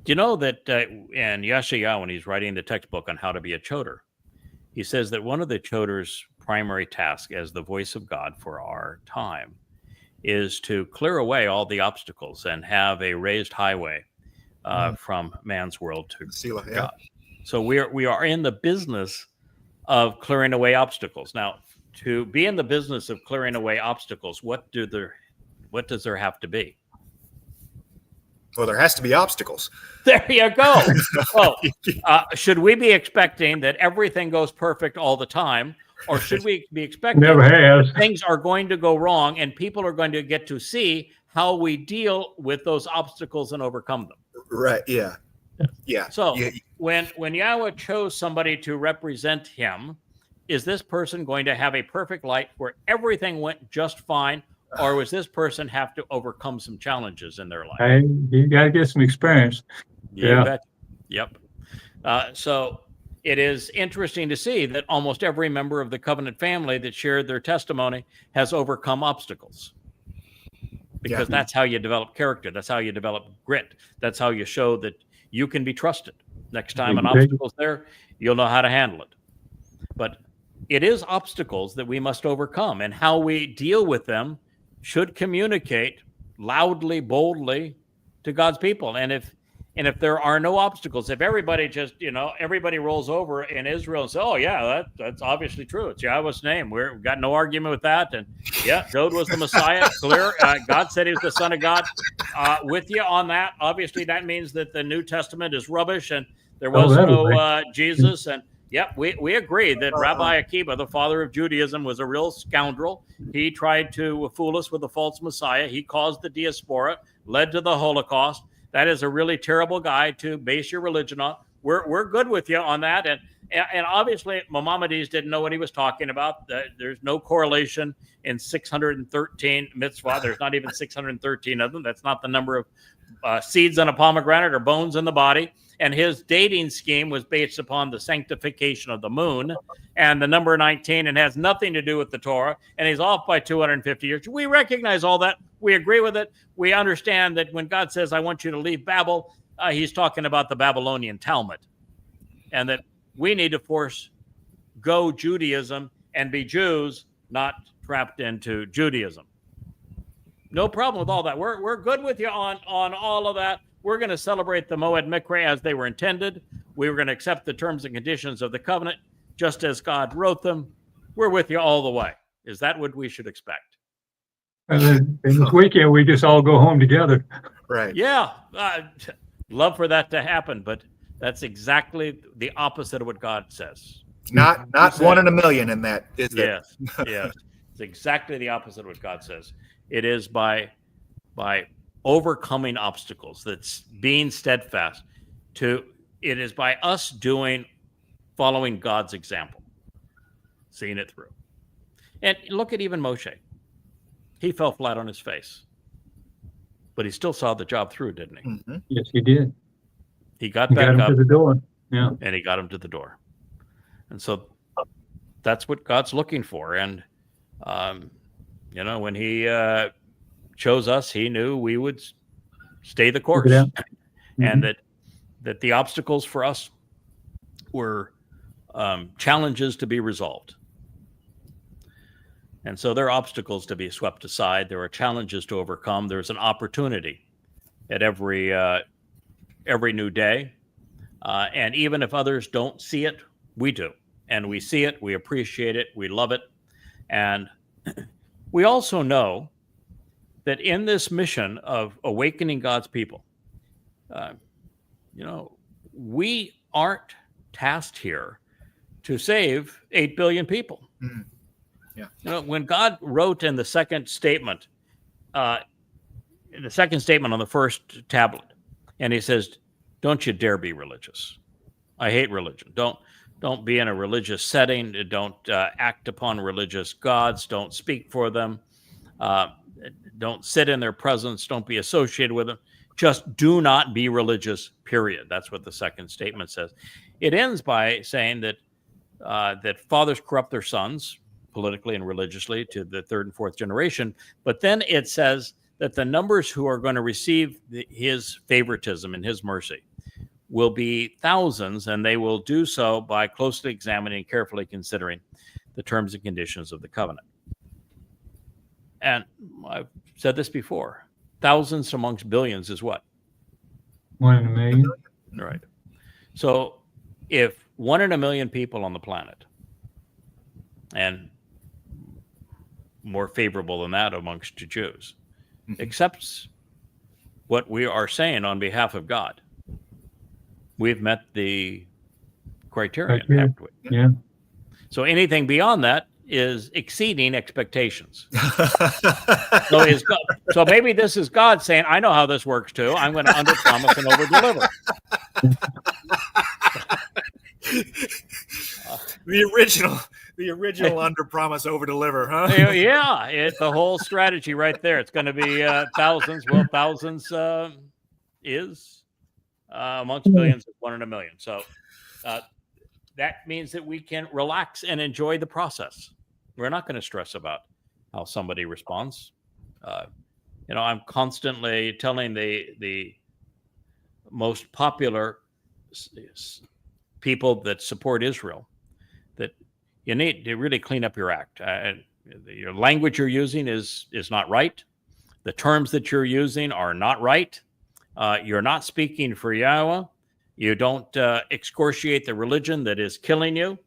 Do you know that in Yahowah, when he's writing the textbook on how to be a Choter, he says that one of the Choter's primary tasks as the voice of God for our time is to clear away all the obstacles and have a raised highway from man's world to God. So we are in the business of clearing away obstacles. Now, to be in the business of clearing away obstacles, what does there have to be? Well, there has to be obstacles. There you go. Well, should we be expecting that everything goes perfect all the time, or should we be expecting Never has. things are going to go wrong and people are going to get to see how we deal with those obstacles and overcome them? Right. Yeah. Yeah. So when Yahweh chose somebody to represent him, is this person going to have a perfect life where everything went just fine, or was this person have to overcome some challenges in their life? Hey, you got to get some experience. Yeah. Yep. So it is interesting to see that almost every member of the covenant family that shared their testimony has overcome obstacles. Because that's how you develop character. That's how you develop grit. That's how you show that you can be trusted. Next time an obstacle's there, you'll know how to handle it. But it is obstacles that we must overcome, and how we deal with them should communicate loudly, boldly to God's people. And if there are no obstacles, if everybody just, everybody rolls over in Israel and says, oh yeah, that's obviously true. It's Yahweh's name. We've got no argument with that. And yeah, Dode was the Messiah. Clear. God said he was the Son of God. With you on that. Obviously that means that the New Testament is rubbish and there was no Jesus. And yeah, we agree that Rabbi Akiba, the father of Judaism, was a real scoundrel. He tried to fool us with a false Messiah. He caused the diaspora, led to the Holocaust. That is a really terrible guy to base your religion on. We're good with you on that. And obviously, Maimonides didn't know what he was talking about. There's no correlation in 613 mitzvah. There's not even 613 of them. That's not the number of seeds on a pomegranate or bones in the body. And his dating scheme was based upon the sanctification of the moon and the number 19, and has nothing to do with the Torah. And he's off by 250 years. We recognize all that. We agree with it. We understand that when God says, I want you to leave Babel, he's talking about the Babylonian Talmud, and that we need to go Judaism and be Jews, not trapped into Judaism. No problem with all that. We're good with you on all of that. We're going to celebrate the Moed Mikre as they were intended. We were going to accept the terms and conditions of the covenant just as God wrote them. We're with you all the way. Is that what we should expect? And then this weekend, we just all go home together. Right. Yeah. Love for that to happen, but that's exactly the opposite of what God says. Not 1 in a million in that, is there? Yes. Yes. It's exactly the opposite of what God says. It is by overcoming obstacles, that's being steadfast. It is by us following God's example, seeing it through. And look at even Moshe. He fell flat on his face, but he still saw the job through, didn't he? Mm-hmm. Yes, he did. He got He back got him up to the door. Yeah. and he got him to the door. And so that's what God's looking for. And, when he chose us, he knew we would stay the course. Yeah. And that the obstacles for us were challenges to be resolved. And so there are obstacles to be swept aside. There are challenges to overcome. There's an opportunity at every new day. And even if others don't see it, we do. And we see it, we appreciate it, we love it. And we also know that in this mission of awakening God's people, we aren't tasked here to save 8 billion people. Mm-hmm. Yeah. When God wrote in the second statement on the first tablet, and he says, "Don't you dare be religious. I hate religion. Don't be in a religious setting. Don't act upon religious gods. Don't speak for them. Don't sit in their presence. Don't be associated with them. Just do not be religious, period." That's what the second statement says. It ends by saying that fathers corrupt their sons politically and religiously to the third and fourth generation. But then it says that the numbers who are going to receive his favoritism and his mercy will be thousands, and they will do so by closely examining and carefully considering the terms and conditions of the covenant. And I've said this before, thousands amongst billions is what? 1 in a million. Right. So if 1 in a million people on the planet, and more favorable than that amongst the Jews, accepts what we are saying on behalf of God, we've met the criterion, haven't we? Yeah. So anything beyond that is exceeding expectations. So maybe this is God saying, "I know how this works too. I'm going to underpromise and overdeliver." The original underpromise, overdeliver, huh? Yeah, it's the whole strategy right there. It's going to be thousands. Well, thousands is amongst billions is 1 in a million. So that means that we can relax and enjoy the process. We're not going to stress about how somebody responds. I'm constantly telling the most popular people that support Israel that you need to really clean up your act. Your language you're using is not right. The terms that you're using are not right. You're not speaking for Yahowah. You don't excoriate the religion that is killing you.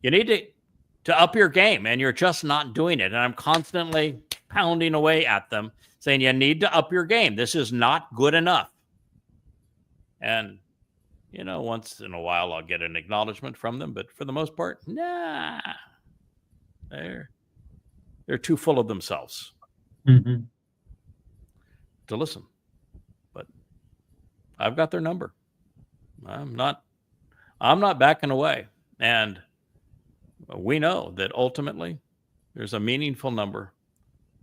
You need to up your game, and you're just not doing it. And I'm constantly pounding away at them, saying you need to up your game. This is not good enough. And once in a while I'll get an acknowledgement from them, but for the most part, nah, they're too full of themselves Mm-hmm. to listen. But I've got their number. I'm not backing away. And we know that ultimately there's a meaningful number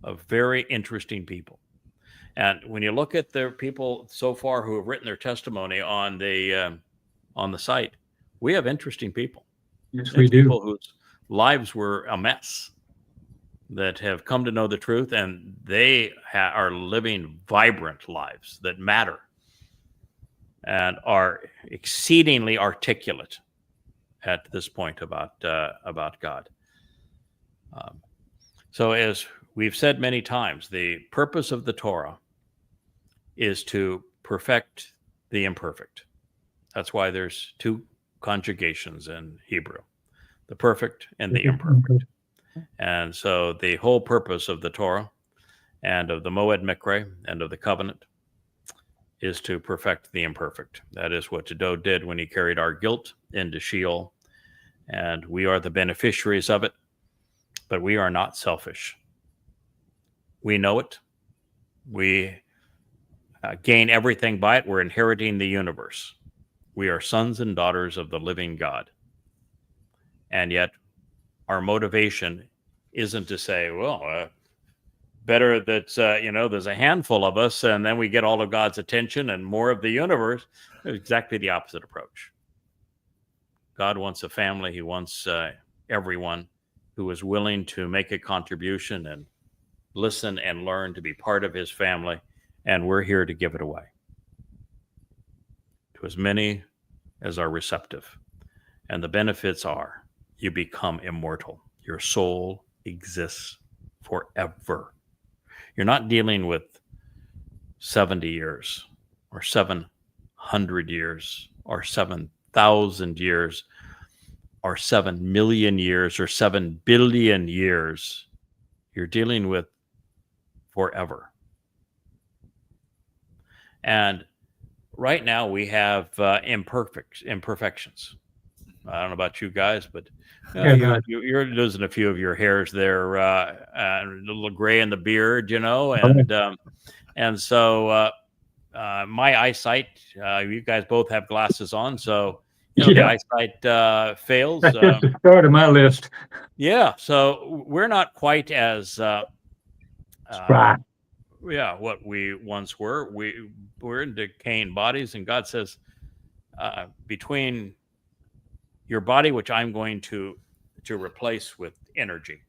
of very interesting people. And when you look at the people so far who have written their testimony on the site, we have interesting people. Yes, It's we do. people whose lives were a mess that have come to know the truth, and they are living vibrant lives that matter and are exceedingly articulate at this point about God. So as we've said many times, the purpose of the Torah is to perfect the imperfect. That's why there's two conjugations in Hebrew, the perfect and the imperfect. And so the whole purpose of the Torah and of the Moed Mikre and of the covenant is to perfect the imperfect. That is what Dowd did when he carried our guilt into Sheol, and we are the beneficiaries of it, but we are not selfish. We know it. We gain everything by it. We're inheriting the universe. We are sons and daughters of the living God. And yet our motivation isn't to say, well, better that, there's a handful of us and then we get all of God's attention and more of the universe. Exactly the opposite approach. God wants a family. He wants everyone who is willing to make a contribution and listen and learn to be part of his family. And we're here to give it away to as many as are receptive. And the benefits are you become immortal. Your soul exists forever. You're not dealing with 70 years or 700 years or 7,000 years or 7 million years or 7 billion years. You're dealing with forever. And right now we have imperfections. I don't know about you guys, but you're losing a few of your hairs there, a little gray in the beard, and so my eyesight. You guys both have glasses on, so the eyesight fails. That's just the start of my list. Yeah, so we're not quite as what we once were. We're in decaying bodies, and God says, between your body, which I'm going to replace with energy,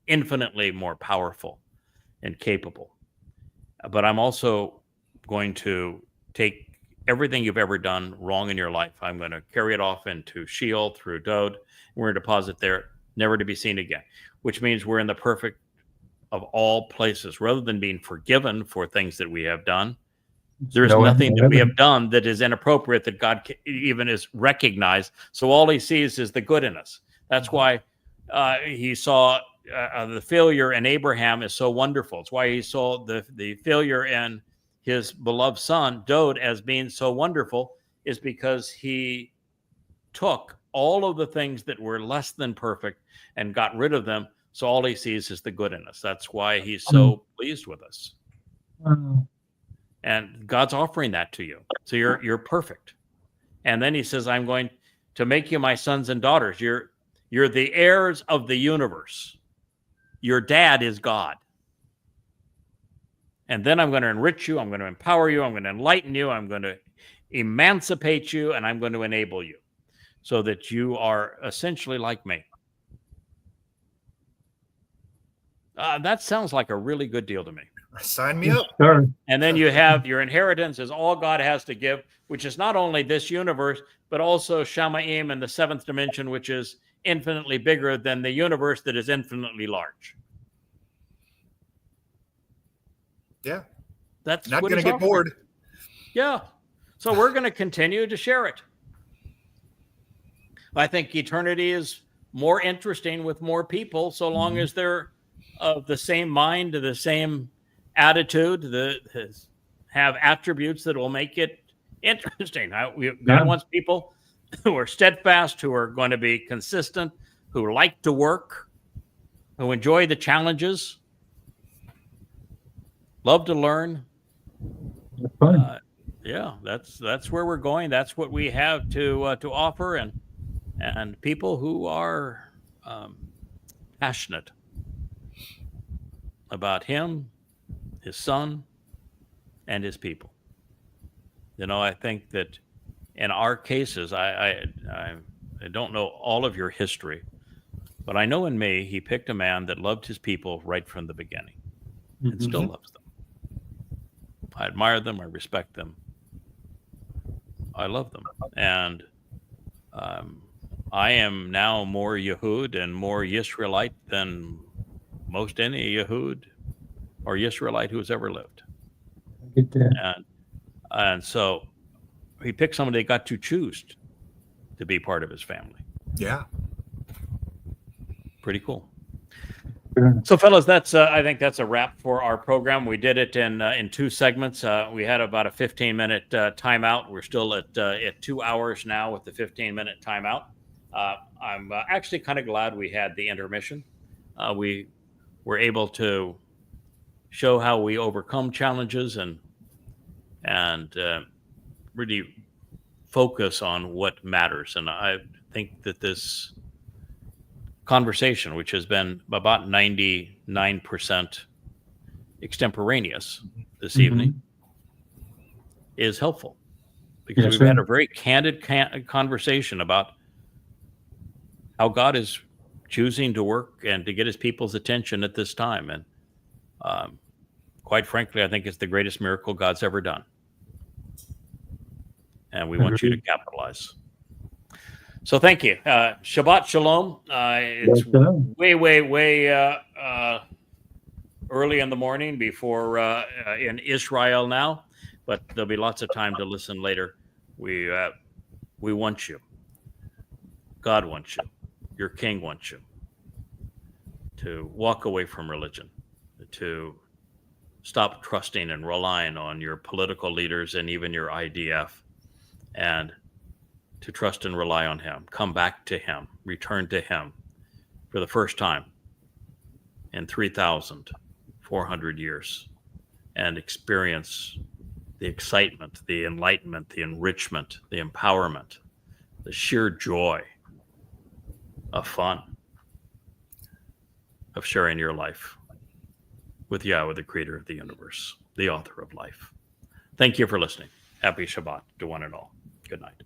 infinitely more powerful and capable. But I'm also going to take everything you've ever done wrong in your life. I'm going to carry it off into Sheol through Dowd. And we're going to deposit there, never to be seen again, which means we're in the perfect of all places. Rather than being forgiven for things that we have done, there's nothing that we have done that is inappropriate that God even is recognized. So all he sees is the good in us. That's why he saw the failure in Abraham is so wonderful. It's why he saw the failure in his beloved son, Dowd, as being so wonderful, is because he took all of the things that were less than perfect and got rid of them. So all he sees is the good in us. That's why he's so pleased with us. And God's offering that to you. So you're perfect. And then he says, I'm going to make you my sons and daughters. You're the heirs of the universe. Your dad is God. And then I'm going to enrich you. I'm going to empower you. I'm going to enlighten you. I'm going to emancipate you. And I'm going to enable you so that you are essentially like me. That sounds like a really good deal to me. Sign me up. Sure. And then you have your inheritance is all God has to give, which is not only this universe, but also Shamaim in the seventh dimension, which is infinitely bigger than the universe that is infinitely large. Yeah. That's not going to get bored. Yeah. So we're going to continue to share it. I think eternity is more interesting with more people, so long as they're of the same mind, the same attitude, have attributes that will make it interesting. God wants people who are steadfast, who are going to be consistent, who like to work, who enjoy the challenges, love to learn. That's where we're going. That's what we have to offer, and people who are passionate about him, his son, and his people. I think that in our cases, I don't know all of your history, but I know in me, he picked a man that loved his people right from the beginning and still loves them. I admire them. I respect them. I love them. And I am now more Yehud and more Yisraelite than most any Yehud or Israelite who's ever lived. Get that. And so he picked somebody that got to choose to be part of his family. Yeah. Pretty cool. Sure. So, fellas, that's I think that's a wrap for our program. We did it in 2 segments. We had about a 15-minute timeout. We're still at 2 hours now with the 15-minute timeout. I'm actually kind of glad we had the intermission. We were able to show how we overcome challenges and really focus on what matters. And I think that this conversation, which has been about 99% extemporaneous this evening, is helpful because Yes, we've sir. had a very candid conversation about how God is choosing to work and to get his people's attention at this time. And quite frankly, I think it's the greatest miracle God's ever done. And we want you to capitalize. So thank you. Shabbat Shalom. It's Yes, sir. way early in the morning before in Israel now, but there'll be lots of time to listen later. We want you. God wants you. Your King wants you to walk away from religion, to stop trusting and relying on your political leaders and even your IDF, and to trust and rely on him, come back to him, return to him for the first time in 3,400 years and experience the excitement, the enlightenment, the enrichment, the empowerment, the sheer joy of fun of sharing your life with Yahweh, the creator of the universe, the author of life. Thank you for listening. Happy Shabbat to one and all. Good night.